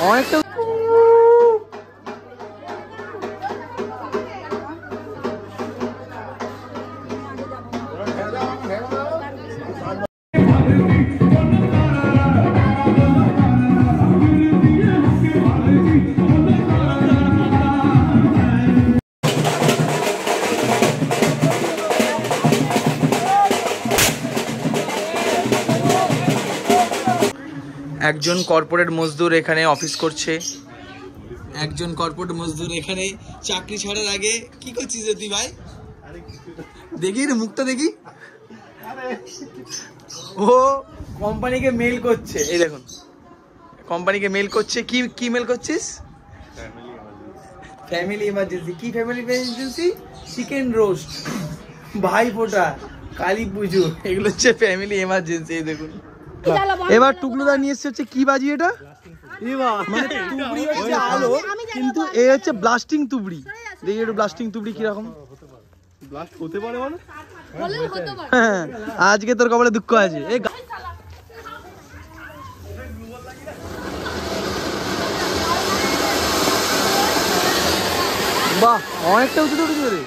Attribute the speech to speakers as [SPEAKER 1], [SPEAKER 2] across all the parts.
[SPEAKER 1] অনেকটা একজন কর্পোরেট মজদুর এখানে অফিস করছে, একজন কর্পোরেট মজদুর এখানে চাকরি ছাড়ার আগে কি করছিস তুই ভাই? দেখি রে মুখটা দেখি। ও কোম্পানিকে মেল করছে, এই দেখুন কোম্পানিকে মেল করছে। কি কি মেল করছিস? Family emergency. কি ফ্যামিলি ইমার্জেন্সি? চিকেন রোস্ট, ভাই ফোটা, কালী পুজো, এগুলো হচ্ছে ফ্যামিলি ইমার্জেন্সি। এই দেখুন এবার টুকলুদা নিয়ে এসছে হচ্ছে কি বাজি এটা? মানে তুবড়ি হচ্ছে আলো, কিন্তু এ হচ্ছে ব্লাস্টিং তুবড়ি। দেখি একটু ব্লাস্টিং তুবড়ি কিরকম ব্লাস্ট হতে পারে। মানে হ্যাঁ, আজকে তোর কপালে দুঃখ আছে। এই বাহ, অনেকটা উঁচুতে উঠেছে রে।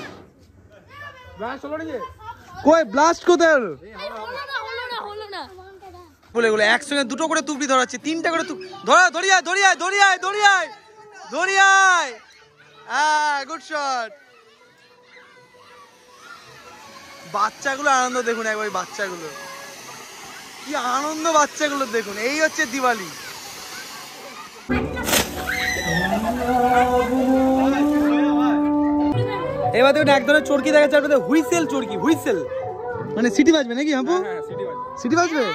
[SPEAKER 1] কই ব্লাস্ট কোথায় হলো? বলে বলে একসঙ্গে দুটো করে তুবড়ি ধরাচ্ছে, তিনটা করে ধরা। দড়িয়ায় দড়িয়ায় দড়িয়ায় দড়িয়ায় দড়িয়ায়। হ্যাঁ, গুড শট। বাচ্চাগুলো আনন্দ দেখুন একবার, বাচ্চাগুলো কি আনন্দ, বাচ্চাগুলো দেখুন। এই হচ্ছে দিওয়ালি। এবার দেখুন এক ধরনের চরকি দেখা যাচ্ছে, হুইসেল চরকি। হুইসেল মানে সিটি বাজবে নাকি? হাঁপু সিটি বাজবে।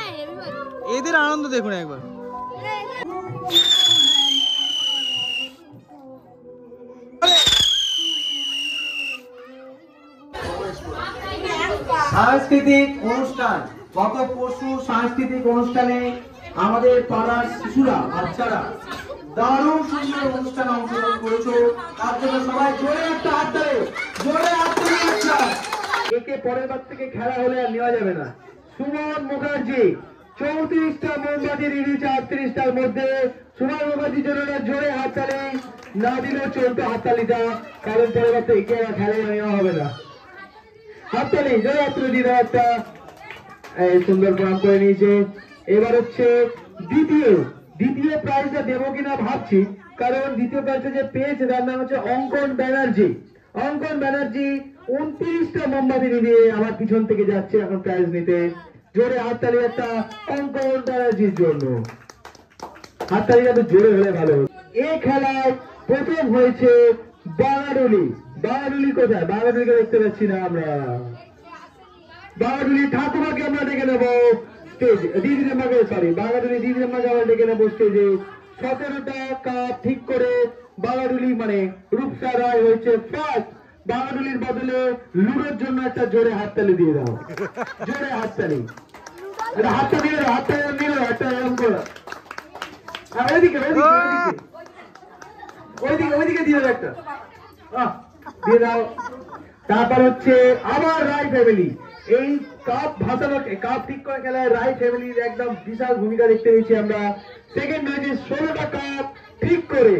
[SPEAKER 1] এদের আনন্দ দেখুন একবার।
[SPEAKER 2] সাংস্কৃতিক অনুষ্ঠান, গত পরশু সাংস্কৃতিক অনুষ্ঠানে আমাদের পাড়ার শিশুরা, বাচ্চারা দারুণ সুন্দর অনুষ্ঠানে অংশগ্রহণ করেছো। তার জন্য সবাই জোরে একটা হাত দেয়, জোরে হাত দিয়ে একটা। একে পরের বার থেকে খেলা হলে আর নেওয়া যাবে না। সুমন মুখার্জি 34টা মোমবাতি দিয়েছে 38টার মধ্যে। সুমন মুখার্জির জন্য জোরে হাততালি, না দিলেও চলতো হাততালিটা, কারণ পরের বার থেকে একে খেলা নেওয়া হবে না। হাততালি, জোরে হাততালি দিয়ে দেওয়া একটা। সুন্দর প্রণাম করে নিয়েছে। এবার হচ্ছে দ্বিতীয় প্রাইজটা দেবো কিনা ভাবছি, কারণ দ্বিতীয় প্রাইজটা যে পেয়েছে তার নাম হচ্ছে অঙ্কন ব্যানার্জি। অঙ্কন ব্যানার্জি 29টা মোমবাতি নিয়ে আমার পিছন থেকে যাচ্ছে এখন প্রাইজ নিতে। জোরে হাততালি একটা অঙ্কন ব্যানার্জির জন্য। হাততালিটা তো জোরে হলে ভালো। এই খেলায় প্রথম হয়েছে বাগাডুলি। বাগাডুলি কোথায়? বাগাডুলিকে দেখতে পাচ্ছি না আমরা। বাগাডুলি ঠাকুমাকে আমরা ডেকে নেবো স্টেজে, দিদিমাকে, সরি বাগাডুলি দিদিমাকে আমরা ডেকে নেবো স্টেজে। 17টা কাপ ঠিক করে বাগাডুলি মানে রূপসা রায় হয়েছে ফার্স্ট। বাগাডুলির বদলে লুডোর জন্য একটা জোরে হাততালি দিয়ে দাও, জোরে হাততালি। হাতটা দিয়ে দাও, হাতটা দিয়ে দাও, একটা এরকম করে। ওইদিকে ওইদিকে দিয়ে দাও একটা, দিয়ে দাও। তারপর হচ্ছে আমার রায় ফ্যামিলি। এই কাপ ভাসানো, কাপ ঠিক করে খেলায় রায় ফ্যামিলির একদম বিশাল ভূমিকা দেখতে পেয়েছি আমরা। সেকেন্ড হয়েছে 16টা কাপ ঠিক করে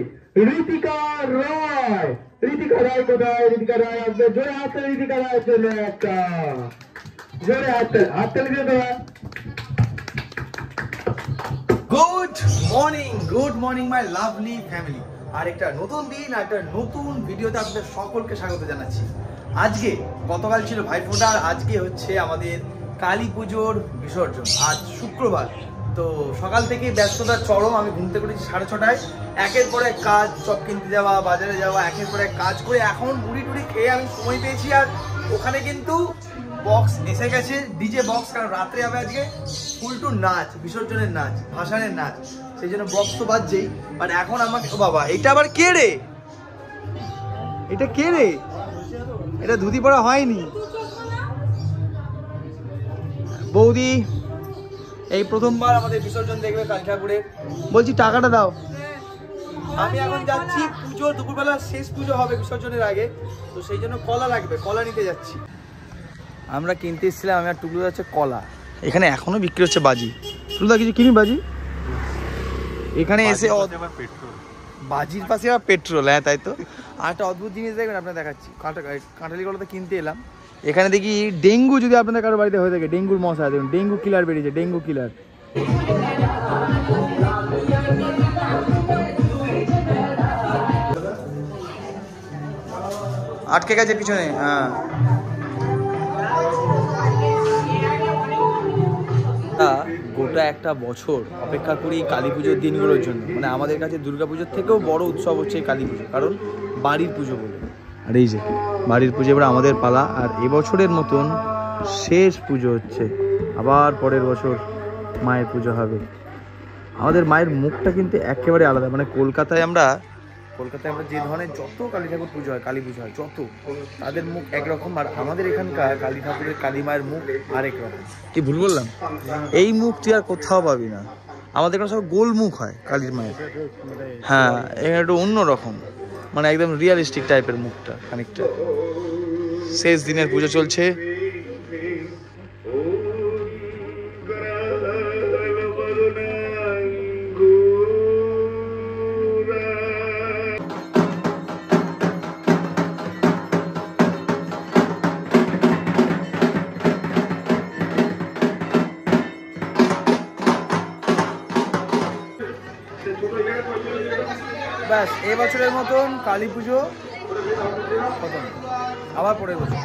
[SPEAKER 2] ঋতিকা রায়। ঋতিকা রায় কোথায়? ঋতিকা রায় আসবে, জোরে হাততালি ঋতিকা রায়ের জন্য একটা, জোরে হাততালি দিয়ে দেওয়া।
[SPEAKER 1] Good morning my lovely family. আর একটা নতুন দিন, একটা নতুন ভিডিওতে আপনাদের সকলকে স্বাগত জানাচ্ছি। আজকে গতকাল ছিল ভাইফোঁটা, আর আজকে হচ্ছে আমাদের কালী পুজোর বিসর্জন। আজ শুক্রবার, তো সকাল থেকে ব্যস্ততার চরম। আমি ঘুমতে করেছি 6:30টায়। একের পর এক কাজ, চপ কিনতে যাওয়া, বাজারে যাওয়া, একের পর এক কাজ করে এখন মুড়ি টুড়ি খেয়ে আমি সময় পেয়েছি। আর ওখানে কিন্তু বক্স এসে গেছে, ডিজে বক্স, কারণ রাত্রে হবে আজকে ফুলটু নাচ, বিসর্জনের নাচ, ভাসানের নাচ, সেই জন্য বক্স তো বাজছেই। বাট এখন আমাকে, ও বাবা এটা আবার কে রে? এটা কে রে? এটা ধুতি পরা হয়নি। বৌদি এই প্রথমবার আমাদের বিসর্জন দেখবে কালী ঠাকুরের। বলছি টাকাটা দাও। আমি এখন যাচ্ছি পুজো, দুপুরবেলা শেষ পুজো হবে বিসর্জনের আগে, তো সেই জন্য কলা লাগবে, কলা নিতে যাচ্ছি। আমরা কিনতে এসেছিলাম, আমি আর টুকলু যাচ্ছে কলা। এখানে এখনো বিক্রি হচ্ছে বাজি। টুকলুদা কিছু কিনি বাজি? এখানে এসে বাজির পাশে আবার পেট্রোল, হ্যাঁ তাই তো। আর একটা অদ্ভুত জিনিস দেখবেন, আপনার দেখাচ্ছি। কাঁঠালি কলাতে কিনতে এলাম, এখানে দেখি ডেঙ্গু যদি আপনাদের কারো বাড়িতে হয়ে থাকে, ডেঙ্গুর মশা, দেখুন ডেঙ্গু কিলার বেরিয়েছে, ডেঙ্গু কিলার। আটকে গেছে পিছনে, হ্যাঁ। গোটা একটা বছর অপেক্ষা করি কালী পুজোর দিনগুলোর জন্য। মানে আমাদের কাছে দুর্গা পুজোর থেকেও বড় উৎসব হচ্ছে এই কালী পুজো, কারণ বাড়ির পুজো বলে। আর এই যে বাড়ির পুজো এবার আমাদের পালা। আর এবছরের মতন শেষ পুজো হচ্ছে, আবার পরের বছর মায়ের পুজো হবে। আমাদের মায়ের মুখটা কিন্তু একেবারে আলাদা। মানে কলকাতায় আমরা যে ধরনের যত কালী ঠাকুর পুজো হয়, কালী পুজো হয় যত, তাদের মুখ একরকম, আর আমাদের এখানকার কালী ঠাকুরের, কালী মায়ের মুখ আরেক রকম। কি ভুল বললাম? এই মুখ তুই আর কোথাও পাবি না। আমাদের এখানে সব গোল মুখ হয় কালীর মায়ের, হ্যাঁ এখানে একটু অন্যরকম, মানে একদম রিয়ালিস্টিক টাইপের মুখটা খানিকটা। শেষ দিনের পুজো চলছে। ব্যাস, এবছরের মতন কালী পুজো খতম, আবার পরের বছর।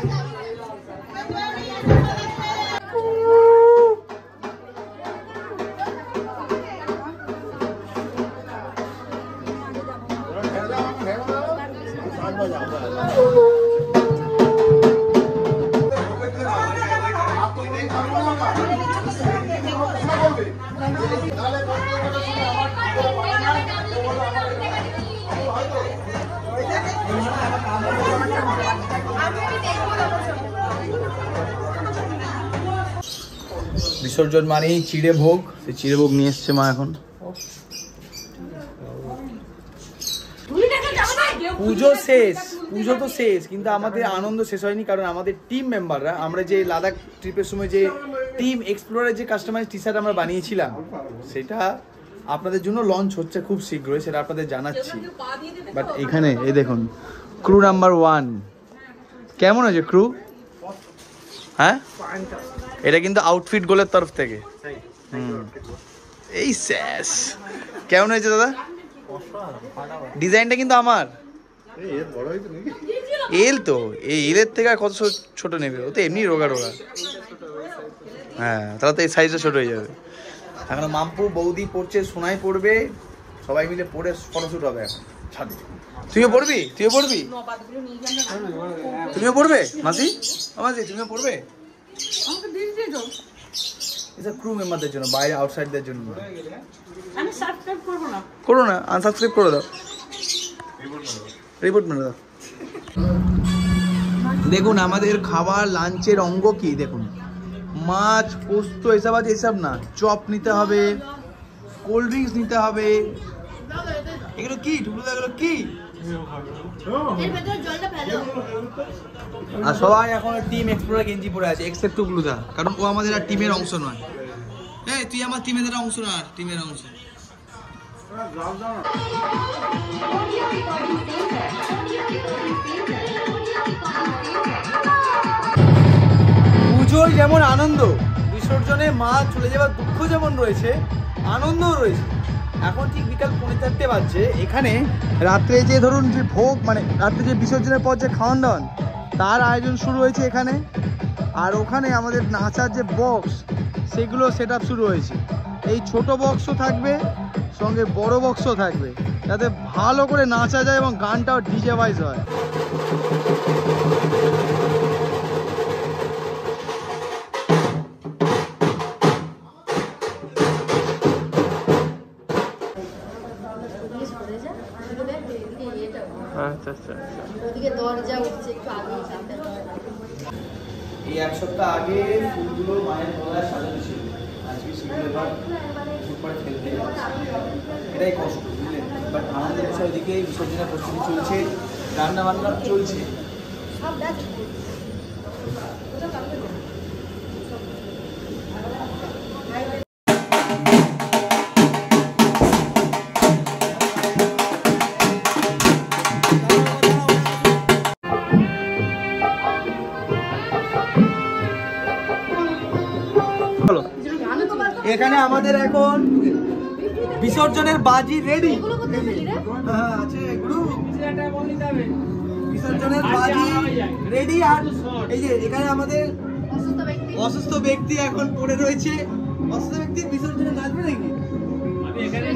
[SPEAKER 1] বিসর্জন মানেই চিড়ে ভোগ, সেই চিড়ে ভোগ নিয়ে এসছে মা এখন। পুজো শেষ, পুজো তো শেষ, কিন্তু আমাদের আনন্দ শেষ হয়নি। কারণ আমাদের টিম মেম্বাররা, আমরা যে লাদাখ ট্রিপের সময় যে টিম এক্সপ্লোরের যে কাস্টমাইজ টি শার্ট আমরা বানিয়েছিলাম, সেটা আপনাদের জন্য লঞ্চ হচ্ছে খুব শীঘ্রই, সেটা আপনাদের জানাচ্ছি। বাট এখানে এই দেখুন, ক্রু নাম্বার 1 কেমন আছে ক্রু? হ্যাঁ, এটা কিন্তু আউটফিট গোলের তরফ থেকে। এই শেষ কেমন হয়েছে দাদা? ডিজাইনটা কিন্তু আমার। এল তো এই এলের থেকে আর কত ছোট নেবে? ও তো এমনি রোগা রোগা। হ্যাঁ, তাহলে তো এই সাইজটা ছোট হয়ে যাবে। এখন মাম্পু বৌদি পড়ছে, সোনাই পড়বে, সবাই মিলে পড়ে ফটোশুট হবে এখন ছাদে। তুমিও পড়বি? তুমিও পড়বি? তুমিও পড়বে মাসি? মাসি তুমিও পড়বে? এটা ক্রু মেম্বারদের জন্য, বাইরে আউটসাইডদের জন্য।
[SPEAKER 3] আমি সাবস্ক্রাইব করব না।
[SPEAKER 1] করো না, আনসাবস্ক্রাইব করে দাও, রিপোর্ট মেরে দাও। দেখুন আমাদের খাবার লাঞ্চের অঙ্গ কি দেখুন, মাছ, পোস্ত এসব আছে, এসব না, চপ নিতে হবে, কোল্ড ড্রিঙ্কস নিতে হবে। এগুলো কি টুকরোদা, এগুলো কি? আর সবাই এখন টিম এক্সপ্লোরার গেঞ্জি পরে আছে, এক্সেপ্ট টুকলুদা, কারণ ও আমাদের আর টিমের অংশ নয়। এই তুই আমার টিমের অংশ না, আর টিমের অংশ। পুজোয় যেমন আনন্দ, বিসর্জনে মা চলে যাওয়ার দুঃখ যেমন রয়েছে, আনন্দও রয়েছে। এখন ঠিক বিকাল 4:30 বাজছে। এখানে রাত্রে যে ধরুন যে ভোগ, মানে রাত্রে যে বিসর্জনের পর যে খাওয়ান দাওয়ান, তার আয়োজন শুরু হয়েছে এখানে। আর ওখানে আমাদের নাচার যে বক্স, সেগুলো সেট আপ শুরু হয়েছে। এই ছোট বক্সও থাকবে, সঙ্গে বড় বক্সও থাকবে, যাতে ভালো করে নাচা যায় এবং গানটাও ডিজে ওয়াইজ হয়। এই এক সপ্তাহ আগে ফুলগুলো মায়ের গলায় সাজানো ছিল, আজকে সেগুলো এবার ফেলতে যাচ্ছে। এটাই কষ্ট, বুঝলেন? বাট আমাদের বিষয় দিকে বিসর্জনের প্রস্তুতি চলছে, রান্না বান্না চলছে। এখানে আমাদের এখন বিসর্জনের বাজি রেডি আছে গুরু, বিসর্জনের বাজি রেডি। আর এই যে এখানে আমাদের অসুস্থ ব্যক্তি এখন পড়ে রয়েছে। অসুস্থ ব্যক্তি বিসর্জনে নাচবে নাকি? এখানে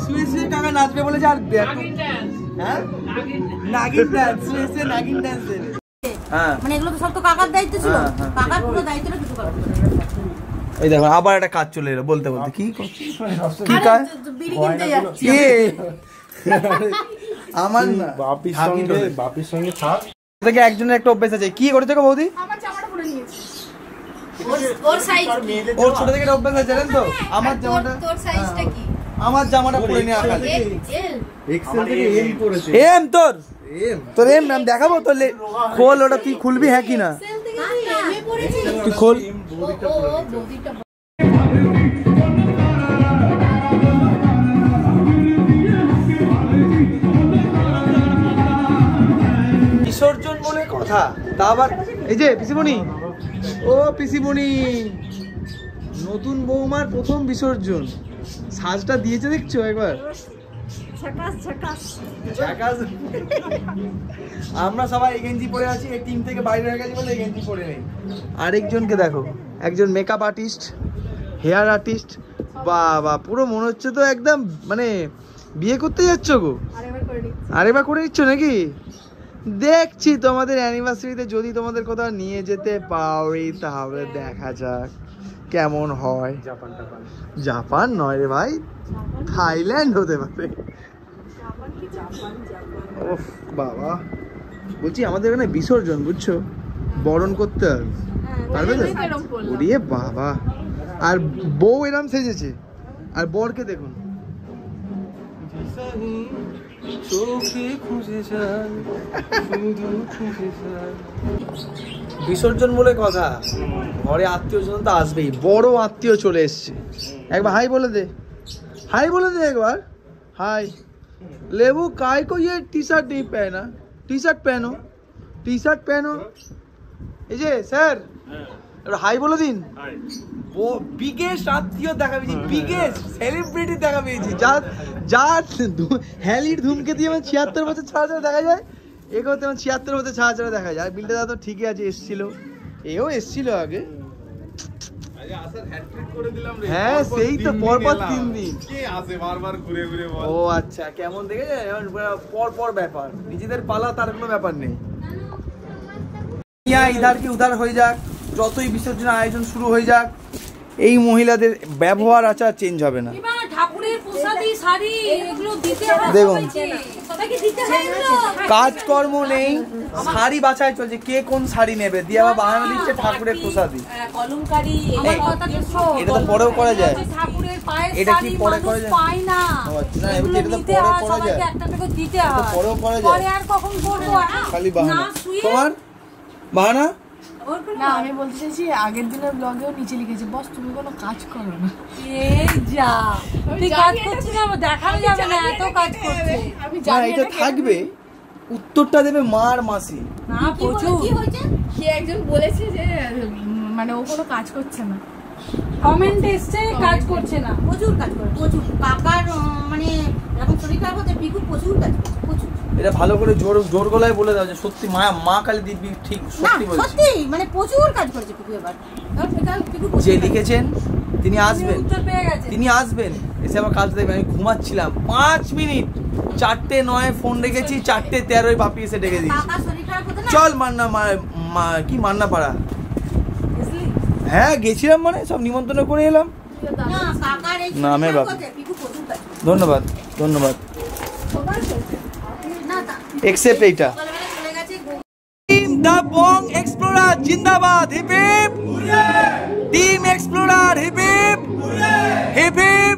[SPEAKER 1] শুয়ে শুয়ে কাকা নাচবে বলেছে। আর হ্যাঁ নাগিন ডান্স, শুয়ে শুয়ে নাগিন ডান্স। হ্যাঁ
[SPEAKER 4] মানে এগুলো তো সব তো কাকার দায়িত্ব ছিল, কাকার পুরো দায়িত্বটা কিছু করার।
[SPEAKER 1] এই দেখো আবার একটা কাজ চলে এলো বলতে বলতে। কি কি কাজ?
[SPEAKER 4] বিড়ি কিনতে যাচ্ছি।
[SPEAKER 1] আমার
[SPEAKER 5] বাপির সঙ্গে থাক
[SPEAKER 1] থেকে একজনের একটা অভ্যেস আছে। কি করেছে গো বৌদি?
[SPEAKER 4] আমার জামাটা পরে নিয়েছি। ওর সাইজ
[SPEAKER 1] ওর ছোট থেকে একটা অভ্যেস আছে জানেন তো? আমার জামাটা,
[SPEAKER 4] তোর সাইজটা কি?
[SPEAKER 1] আমার জামাটা পরে নিয়ে আকাশ
[SPEAKER 4] এল
[SPEAKER 5] এক্সেল থেকে এম করেছে।
[SPEAKER 1] এম তোর এম নাম দেখাবো তোর খোল, ওটা তুই খুলবি হ্যাঁ কি না?
[SPEAKER 4] সেল থেকে এমএ পড়েছি।
[SPEAKER 1] তুই খোল।
[SPEAKER 4] ও বৌদিটা
[SPEAKER 1] বিসর্জন বলে কথা, তা আবার এই যে পিসিমণি, ও পিসিমণি, নতুন বৌমার প্রথম বিসর্জন, সাজটা দিয়েছে দেখছো একবার? আমরা সবাই এই গেঞ্জি পরে আছি, এই টিম থেকে বাইরে হয়ে গেছি বলে এই গেঞ্জি পরে নেই। আরেকজনকে দেখো, একজন মেকআপ আর্টিস্ট, হেয়ার আর্টিস্ট, বাবা পুরো মনে হচ্ছে তো একদম মানে বিয়ে করতে যাচ্ছ গো। আরেকবার করে নিচ্ছ নাকি? দেখছি তোমাদের অ্যানিভার্সারিতে যদি তোমাদের কোথাও নিয়ে যেতে পারি তাহলে দেখা যাক কেমন হয়। জাপান নয় রে ভাই, থাইল্যান্ড হতে পারে। ওফ বাবা, বলছি আমাদের এখানে বিসর্জন বুঝছো, বরণ করতে হবে, পারবে তো? ওরে বাবা, আর বউ এরম সেজেছে, আর বরকে দেখুন বিসর্জন বলে কথা, ঘরে আত্মীয় স্বজন তো আসবেই, বড় আত্মীয় চলে এসছে। একবার হাই বলে দে, हाय बोले दे एक बार, हाय। लेबू काय को ये टी शर्ट नहीं पहना? टी शर्ट पहनो, टी शर्ट पहनो। ये सर हाय बोले दिन वो बिगेस्ट आत्मीय দেখা পেয়েছি, বিগেস্ট সেলিব্রিটি দেখা পেয়েছি, যার যার হ্যালির ধূমকেতু যেমন 76 বছর ছাড়া ছাড়া দেখা যায়, এগো তেমন 76 বছর ছাড়া ছাড়া দেখা যায়। বিলটা দাদা তো ঠিকই আছে, এসেছিল, এও এসেছিল আগে। হ্যাঁ সেই তো পরপর 3 দিন
[SPEAKER 5] বারবার ঘুরে ঘুরে বল।
[SPEAKER 1] ও আচ্ছা, কেমন দেখে পর পর ব্যাপার, নিজেদের পালা তার কোনো ব্যাপার নেই। ইধার কি উধার হয়ে যাক, যতই বিসর্জন আয়োজন শুরু হয়ে যাক, এই মহিলাদের ব্যবহার আচার চেঞ্জ হবে না। দেখুন কাজকর্ম নেই, শাড়ি বাছাই চলছে, কে কোন শাড়ি নেবে দিয়ে আবার বাহানা দিচ্ছে ঠাকুরের প্রসাদী। এটা তো পরেও করা যায়, এটা কি পরে করা যায়? না এটা তো পরে করা যায়, পরেও করা যায়, খালি বাহানা। তোমার বাহানা
[SPEAKER 3] না, আমি বলতে চাইছি আগের দিনের ব্লগেও নিচে লিখেছে বস তুমি কোনো কাজ করো না। এই যা তুই কাজ করছিস না, দেখানো যাবে না এত কাজ করছে। আমি জানি
[SPEAKER 1] এটা থাকবে, উত্তরটা দেবে মার মাসি।
[SPEAKER 3] না প্রচুর কি হয়েছে, কি একজন বলেছে যে মানে ও কোনো কাজ করছে না, কমেন্ট এসছে কাজ করছে না,
[SPEAKER 4] প্রচুর কাজ করে, প্রচুর। কাকার মানে এখন শরীর খারাপ হচ্ছে, পিকু প্রচুর কাজ করে, প্রচুর।
[SPEAKER 1] এটা ভালো করে জোর জোর গলায় বলে দাও যে সত্যি মা কালী দিব্যি ঠিক সত্যি বলছে,
[SPEAKER 4] সত্যি মানে প্রচুর কাজ করেছে পিকু এবার।
[SPEAKER 1] যে লিখেছেন তিনি আসবেন,
[SPEAKER 3] উত্তর পেয়ে গেছে,
[SPEAKER 1] তিনি আসবেন, এসে আমার কাজ দেখবেন। আমি ঘুমাচ্ছিলাম 5 মিনিট, 4:09 ফোন রেখেছি, 4:13 বাপি এসে ডেকে দিয়েছি,
[SPEAKER 4] কাকার শরীর খারাপ হতো না,
[SPEAKER 1] চল কি মান্না পাড়া। হ্যাঁ গেছিলাম, মানে সব নিমন্ত্রণ করে এলাম।
[SPEAKER 4] না কাকার এই
[SPEAKER 1] নামের বাপ।
[SPEAKER 4] পিকু প্রচুর কাজ করে।
[SPEAKER 1] ধন্যবাদ ধন্যবাদ,
[SPEAKER 4] না তা
[SPEAKER 1] এক্সেপ্ট এইটা।
[SPEAKER 4] সকালবেলা চলে গেছে
[SPEAKER 1] টিম দা বং এক্সপ্লোরার জিন্দাবাদ, hip hip team explorer, hip hip hip hip.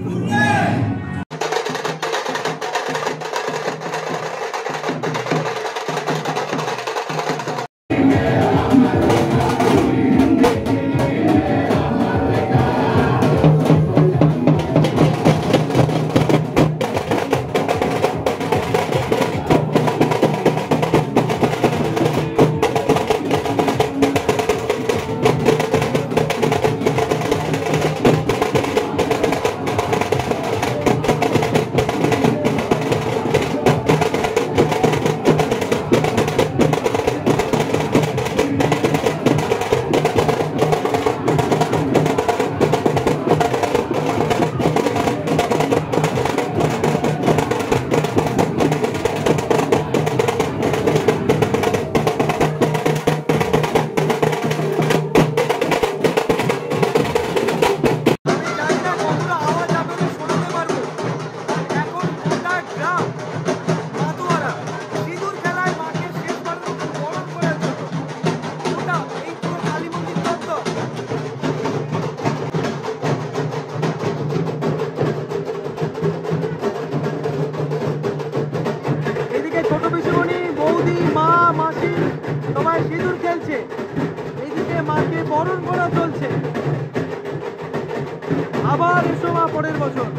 [SPEAKER 1] মায়ের সিঁদুর খেলছে, এইদিকে মাকে বরণ করা চলছে। আবার এসো মা পরের বছর।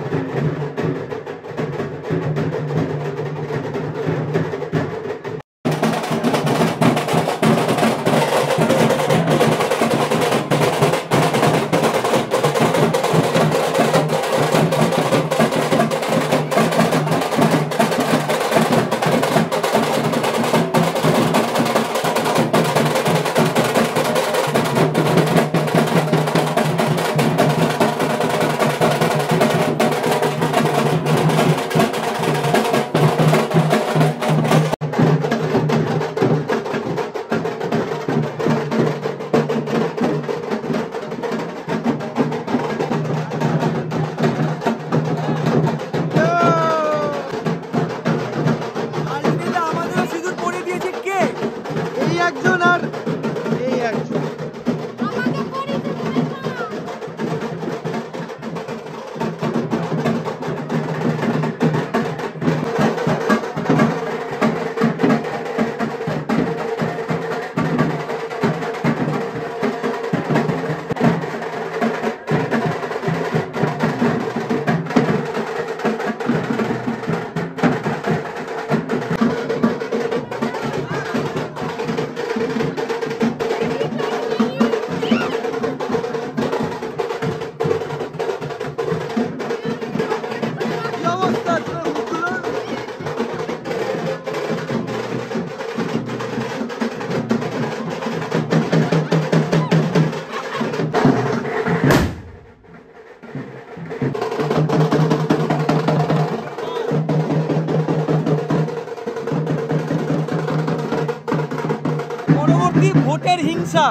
[SPEAKER 1] ভোটের হিংসা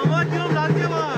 [SPEAKER 1] আমার যেরকম লাগছে আমার।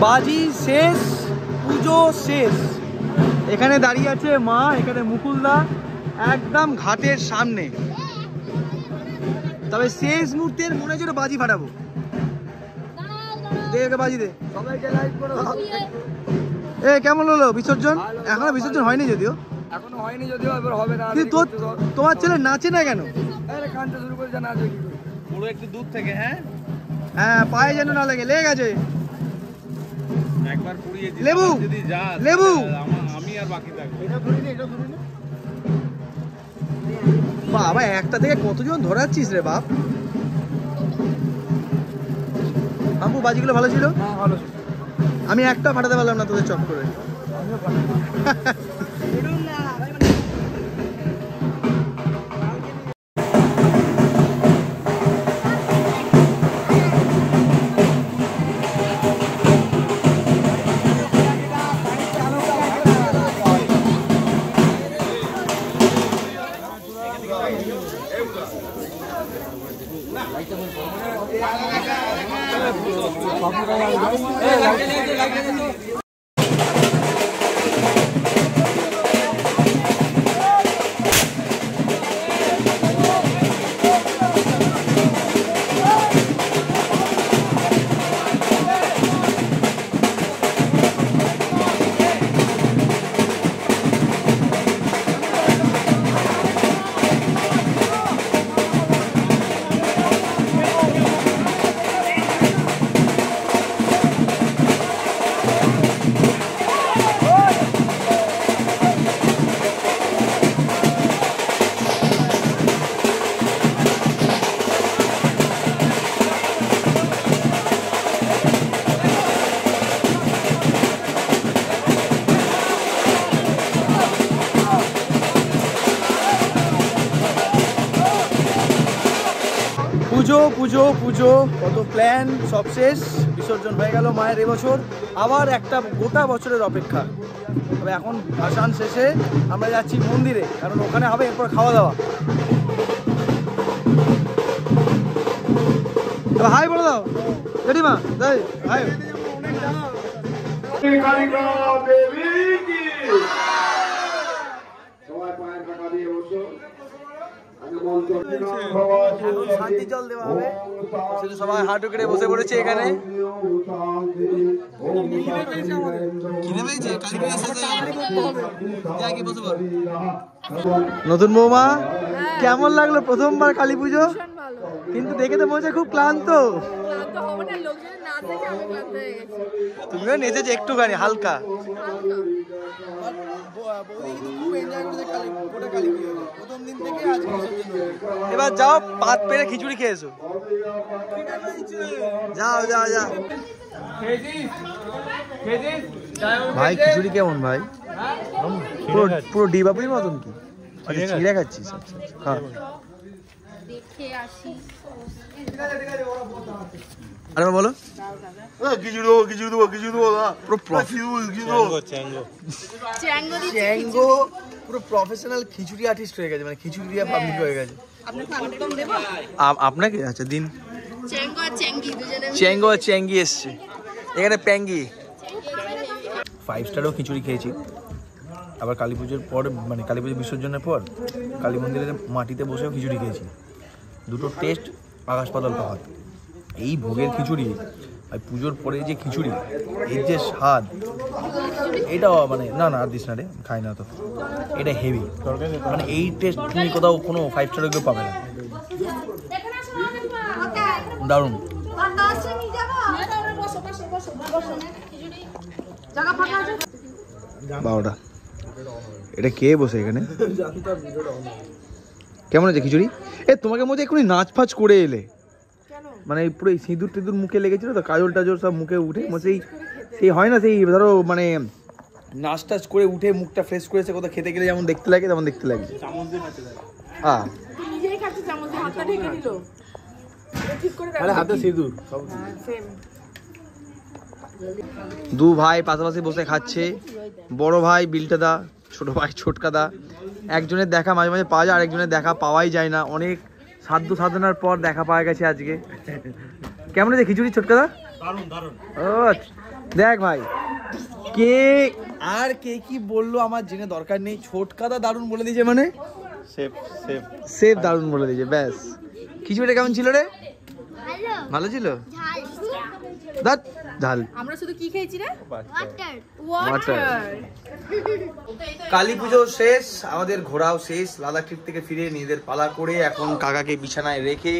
[SPEAKER 1] বাজি শেষ, পুজো শেষ। এখানে দাঁড়িয়ে আছে মা, এখানে মুকুলদা একদম ঘাটের সামনে। তবে শেষ মুহূর্তের মনে হচ্ছে বাজি ফাটাবো। দেখে বাজি দে, সবাইকে লাইভ করো। এ কেমন হলো বিসর্জন? এখনো বিসর্জন হয়নি যদিও,
[SPEAKER 6] এখনো হয়নি যদিও, এবার হবে না।
[SPEAKER 1] কিন্তু তোমার ছেলে নাচে না কেন?
[SPEAKER 6] আরে কানতে শুরু করে জানা আছে
[SPEAKER 5] পুরো একটু দূর থেকে। হ্যাঁ
[SPEAKER 1] হ্যাঁ, পায়ে যেন না লাগে, লেগে গেছে।
[SPEAKER 5] একবার পুড়িয়ে দিই,
[SPEAKER 1] লেবু
[SPEAKER 5] যদি যা
[SPEAKER 1] লেবু
[SPEAKER 5] আমি আর বাকি থাকবো।
[SPEAKER 1] বাবা একটা থেকে কতজন ধরাচ্ছিস রে বাপ। আম্বু বাজিগুলো ভালো ছিল?
[SPEAKER 6] হ্যাঁ ভালো।
[SPEAKER 1] আমি একটা ফাটাতে পারলাম না তোদের চক করে। পুজো পুজো পুজো কত প্ল্যান সব শেষ, বিসর্জন হয়ে গেল মায়ের এবছর। আবার একটা গোটা বছরের অপেক্ষা। তবে এখন ভাসান শেষে আমরা যাচ্ছি মন্দিরে, কারণ ওখানে হবে এরপর খাওয়া দাওয়া। হাই বলে দাও জেঠিমা, হাই। শান্তি জল দেওয়া হবে, সবাই হাঁটু কেটে বসে পড়েছে এখানে। নতুন বৌমা, কেমন লাগলো প্রথমবার কালী পুজো? কিন্তু দেখে তো মনে হচ্ছে খুব ক্লান্ত। তুমিও নেচেছো একটুখানি হালকা। এবার যাও পাত পেরে খিচুড়ি খেয়েছো, যাও যাও যাও। ভাই খিচুড়ি কেমন ভাই? পুরো ডিবাপুরির মতন কি? ছিঁড়ে খাচ্ছিস? হ্যাঁ আরে বলো। চ্যাঙ্গো পুরো প্রফেশনাল খিচুড়ি আর্টিস্ট হয়ে গেছে, মানে খিচুড়ি দিয়া পাবলিক হয়ে গেছে। আপনাকে আচ্ছা দিন। চ্যাঙ্গো আর চ্যাঙ্গি এসছে এখানে, প্যাঙ্গি। 5 স্টারও খিচুড়ি খেয়েছি। আবার কালী পুজোর পর, মানে কালী পুজোর বিসর্জনের পর কালী মন্দিরের মাটিতে বসেও খিচুড়ি খেয়েছি। দুটো টেস্ট আকাশ পাতাল তফাৎ। এই ভোগের খিচুড়ি আর পুজোর পরে যে খিচুড়ি, এর যে স্বাদ, এটা মানে না আর দিস না রে, খাই না তো, এটা হেভি। মানে এই টেস্ট তুমি কোথাও কোনো 5 স্টারে কেউ পাবে না। দারুণ। বারোটা এটা কে বসে এখানে? কেমন আছে খিচুড়ি? তোমাকে মধ্যে এখনই নাচ ফাচ করে এলে, মানে পুরো সিঁদুর টিঁদুর মুখে লেগেছিল তো, কাজল টাজল সব মুখে উঠে সেই হয় না, সেই ধরো মানে নাচ টাচ করে উঠে মুখটা ফ্রেশ করেছে, কোথাও খেতে গেলে যেমন দেখতে লাগে তেমন দেখতে লাগে। হাতে সিঁদুর। দু ভাই পাশাপাশি বসে খাচ্ছে, বড় ভাই বিলটাদা, ছোট ভাই ছোটকাদা। একজনের দেখা মাঝে মাঝে পাওয়া যায়, আরেকজনের দেখা পাওয়াই যায় না। অনেক সাধ্য সাধনার পর দেখা পাওয়া গেছে আজকে। কেমন আছে খিচুড়ি ছোটকাদা? ও দেখ ভাই, কে কি বললো আমার জেনে দরকার নেই, ছোটকাদা দারুণ বলে দিয়েছে, মানে সেফ দারুণ বলে দিয়েছে। ব্যাস, খিচুড়িটা কেমন ছিল রে? ভালো ছিল। ঝাল। আমরা শুধু কি খেয়েছি রে? ওয়াটার। কালী পুজো শেষ, আমাদের ঘোরাও শেষ। লাদাখ ট্রিপ থেকে ফিরে নিজেদের পালা করে এখন কাকাকে বিছানায় রেখে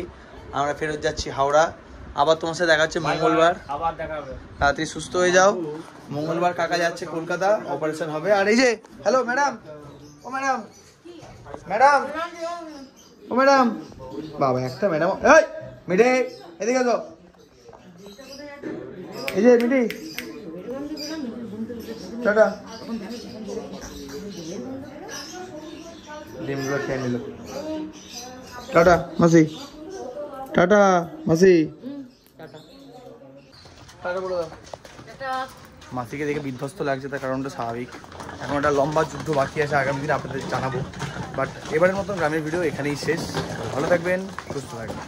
[SPEAKER 1] আমরা ফেরত যাচ্ছি হাওড়া। আবার তোমার সাথে দেখা হচ্ছে মঙ্গলবার। আবার দেখা হবে। তাড়াতাড়ি সুস্থ হয়ে যাও। মঙ্গলবার কাকা যাচ্ছে কলকাতা, অপারেশন হবে। আর এই যে হ্যালো ম্যাডাম, ও ম্যাডাম, ম্যাডাম, ও ম্যাডাম, বাবা একটা ম্যাডাম। এই মিঠে এদিকে আসো। এই যে মিঠি, টাটা। ডিমগুলো খেয়ে নিল। টাটা মাসি, টাটা মাসি, টাটা বলে দাও। মাসিকে দেখে বিধ্বস্ত লাগছে, তার কারণটা স্বাভাবিক। এখন একটা লম্বা যুদ্ধ বাকি আছে, আগামী দিনে আপনাদের জানাবো। বাট এবারের মতন গ্রামের ভিডিও এখানেই শেষ। ভালো থাকবেন, সুস্থ থাকবেন।